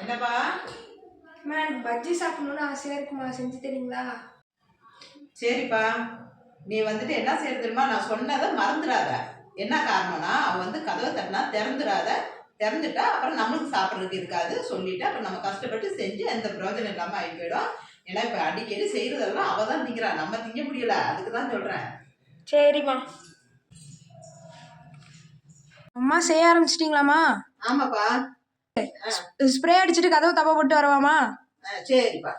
என்னப்பா? எனக்கு பஜ்ஜி சாப்பிடணும்னு ஆசையாக இருக்குமா, செஞ்சு தரீங்களா? சரிப்பா, நீ வந்துட்டு என்ன செய்ய தெரியுமா? நான் சொன்னதை மறந்துடாத. என்ன காரணம்னா, அவன் கதவை தட்டினா திறந்துடாத. திறந்துட்டா அப்புறம் நம்மளுக்கு சாப்பிட்றதுக்கு இருக்காது சொல்லிட்டு அப்புறம் நம்ம கஷ்டப்பட்டு செஞ்சு எந்த பிரயோஜனம் இல்லாமல் ஆகி போயிடும். ஏன்னா இப்போ அடிக்கடி செய்கிறதெல்லாம் அவள் தான் திங்கிறா, நம்ம திங்க முடியல. அதுக்கு தான் சொல்கிறேன். சரிம்மா. அம்மா செய்ய ஆரம்பிச்சிட்டிங்களாம்மா? ஆமாப்பா. ஸ்ப்ரே அடிச்சுட்டு கதவு தப்பா போட்டு வரவாமா? சரிப்பா.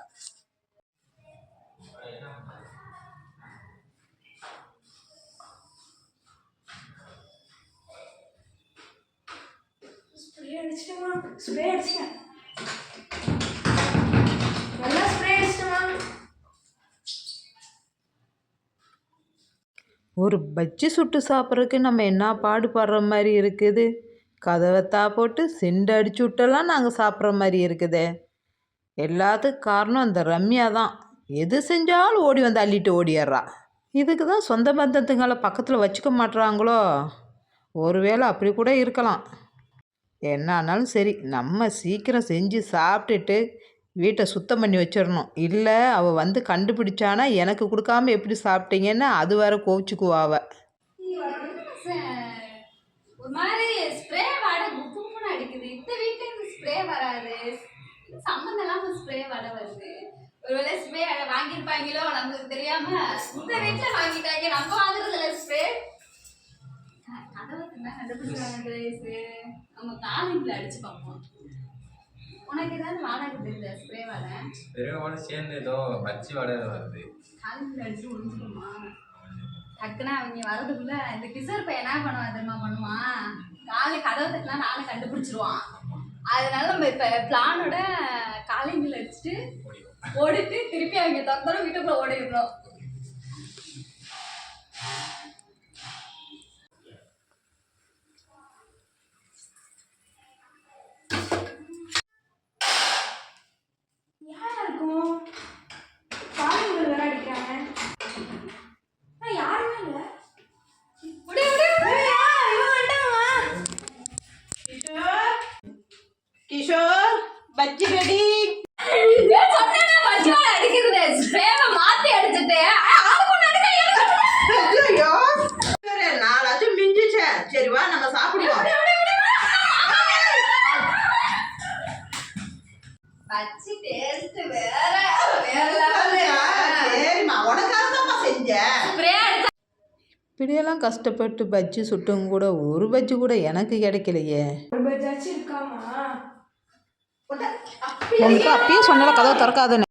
ஸ்ப்ரே அடிச்சிட்டுமா? ஸ்ப்ரே அடிச்சிட்டேன். நல்லா ஸ்ப்ரே அடிச்சிட்டுமா? ஒரு பஜ்ஜி சுட்டு சாப்பிட்றதுக்கு நம்ம என்ன பாடுபடுற மாதிரி இருக்குது. கதவை போட்டு சிண்டு அடிச்சு விட்டெல்லாம் நாங்கள் சாப்பிட்ற மாதிரி இருக்குதே. எல்லாத்துக்கும் காரணம் அந்த ரம்யா தான். எது செஞ்சாலும் ஓடி வந்து அள்ளிட்டு ஓடிடுறா. இதுக்கு தான் சொந்த பந்தத்துங்களை பக்கத்தில் வச்சுக்க மாட்டுறாங்களோ? ஒருவேளை அப்படி கூட இருக்கலாம். என்ன ஆனாலும் சரி, நம்ம சீக்கிரம் செஞ்சு சாப்பிட்டுட்டு வீட்டை சுத்தம் பண்ணி வச்சிடணும். இல்லை அவள் வந்து கண்டுபிடிச்சானா எனக்கு கொடுக்காம எப்படி சாப்பிட்டீங்கன்னு அது வேற கோவிச்சுக்குவாவ. ஒரு மாதிரி ஸ்ப்ரே வடை குப்புன்னு அடிக்குது. இந்த வீட்டுல இந்த ஸ்ப்ரே வராது, சம்மந்தம் இல்லாம ஸ்ப்ரே வடை வருது. ஒருவேளை ஸ்ப்ரே வாங்கியிருப்பாங்களோ நமக்கு தெரியாம இந்த வீட்டுல வாங்கிட்டாங்க. நம்ம வாங்குறதுல ஸ்ப்ரே கதவை கண்டுபிடிச்சாங்க. நம்ம காலிங்ல அடிச்சு பார்ப்போம். உனக்கு ஏதாவது வாடகை தெரியுதா? ஸ்ப்ரே வடை சேர்ந்து ஏதோ பச்சி வடை வருது. காலிங்ல அடிச்சு ஒழிஞ்சிடுமா? டக்குனா அவங்க வரதுக்குள்ள இந்த கிஷோர் பையன் என்ன பண்ணுவான் தெரியுமா? பண்ணுவான், காலை கதவை தட்டினா நானும் கண்டுபிடிச்சிருவான். அதனால நம்ம இப்ப பிளானோட காலிங்கில் அடிச்சுட்டு ஓடிட்டு திருப்பி அவங்க தந்தோம் வீட்டுக்குள்ள ஓடிடுறோம். யாரா இருக்கும்? காலிங்கள் வேற அடிக்கிறாங்க. யாருமே இல்லை. கிஷோர், பஜ்ஜி ரெடி. மாத்தி அடிச்சுட்டு நாலாச்சும் மிஞ்சிச்சேன். சரி வா நம்ம சாப்பிடுவோம். பச்சி டேஸ்ட் வேற வேற லெவல். சரிம்மா, உனக்காக தான் செஞ்சேன். இப்படியெல்லாம் கஷ்டப்பட்டு பஜ்ஜி சுட்டும் கூட ஒரு பஜ்ஜி கூட எனக்கு கிடைக்கலையே. ஒரு பஜ்ஜாச்சும் இருக்காமா? உனக்கு அப்பயே சொன்னால கதவை திறக்காதுன்னு.